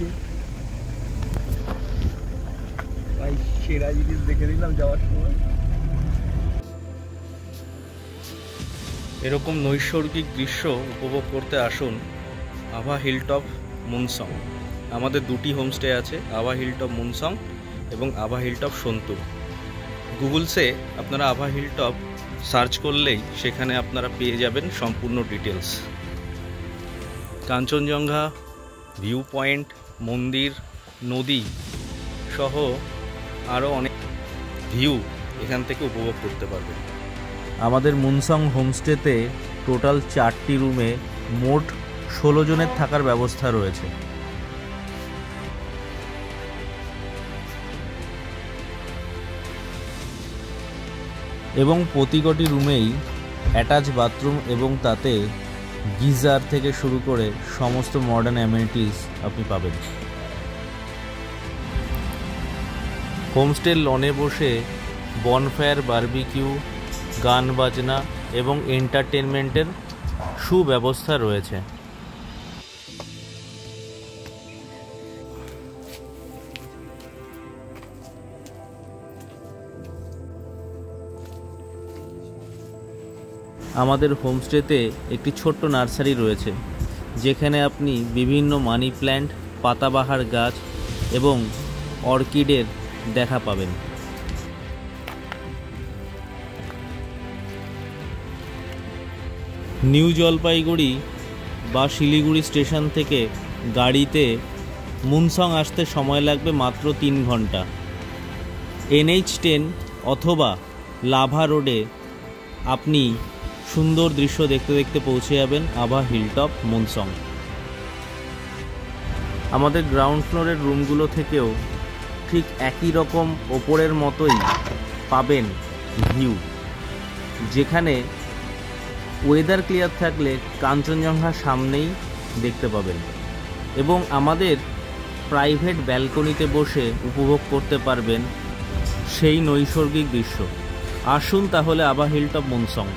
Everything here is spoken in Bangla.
নিচে। ভাই সেরা জিনিস দেখে নিলাম যাওয়ার সময়। এরকম নৈসর্গিক দৃশ্য উপভোগ করতে আসুন আভা হিলটপ মুনসং। আমাদের দুটি হোমস্টে আছে, আভা হিলটপ মুনসং এবং আভা হিলটপ সন্তু। গুগলসে আপনারা আভা হিলটপ সার্চ করলেই সেখানে আপনারা পেয়ে যাবেন সম্পূর্ণ ডিটেলস। কাঞ্চনজঙ্ঘা, ভিউ পয়েন্ট, মন্দির, নদী সহ আরও অনেক ভিউ এখান থেকে উপভোগ করতে পারবেন। আমাদের মুনসং হোমস্টেতে টোটাল 4টি রুমে মোট 16 জনের থাকার ব্যবস্থা রয়েছে। এবং প্রতিটি রুমেই অ্যাটাচ বাথরুম এবং তাতে গিজার থেকে শুরু করে সমস্ত মডার্ন অ্যামেনিটিস আপনি পাবেন। হোমস্টের লনে বসে বনফায়ার, বারবিকিউ, গান বাজনা এবং এন্টারটেনমেন্টের সুব্যবস্থা রয়েছে। আমাদের হোমস্টেতে একটি ছোট্ট নার্সারি রয়েছে, যেখানে আপনি বিভিন্ন মানি প্ল্যান্ট, পাতাবাহার গাছ এবং অর্কিডের দেখা পাবেন। নিউ জলপাইগুড়ি বা শিলিগুড়ি স্টেশন থেকে গাড়িতে মুনসং আসতে সময় লাগবে মাত্র 3 ঘন্টা। NH10 অথবা লাভা রোডে আপনি সুন্দর দৃশ্য দেখতে দেখতে পৌঁছে যাবেন আভা হিলটপ মুনসং। আমাদের গ্রাউন্ড ফ্লোরের রুমগুলো থেকেও ঠিক একই রকম ওপরের মতোই পাবেন ভিউ, যেখানে ওয়েদার ক্লিয়ার থাকলে কাঞ্চনজঙ্ঘা সামনেই দেখতে পাবেন এবং আমাদের প্রাইভেট ব্যালকনিতে বসে উপভোগ করতে পারবেন সেই নৈসর্গিক দৃশ্য। আসুন তাহলে আভা হিলটপ মুনসং।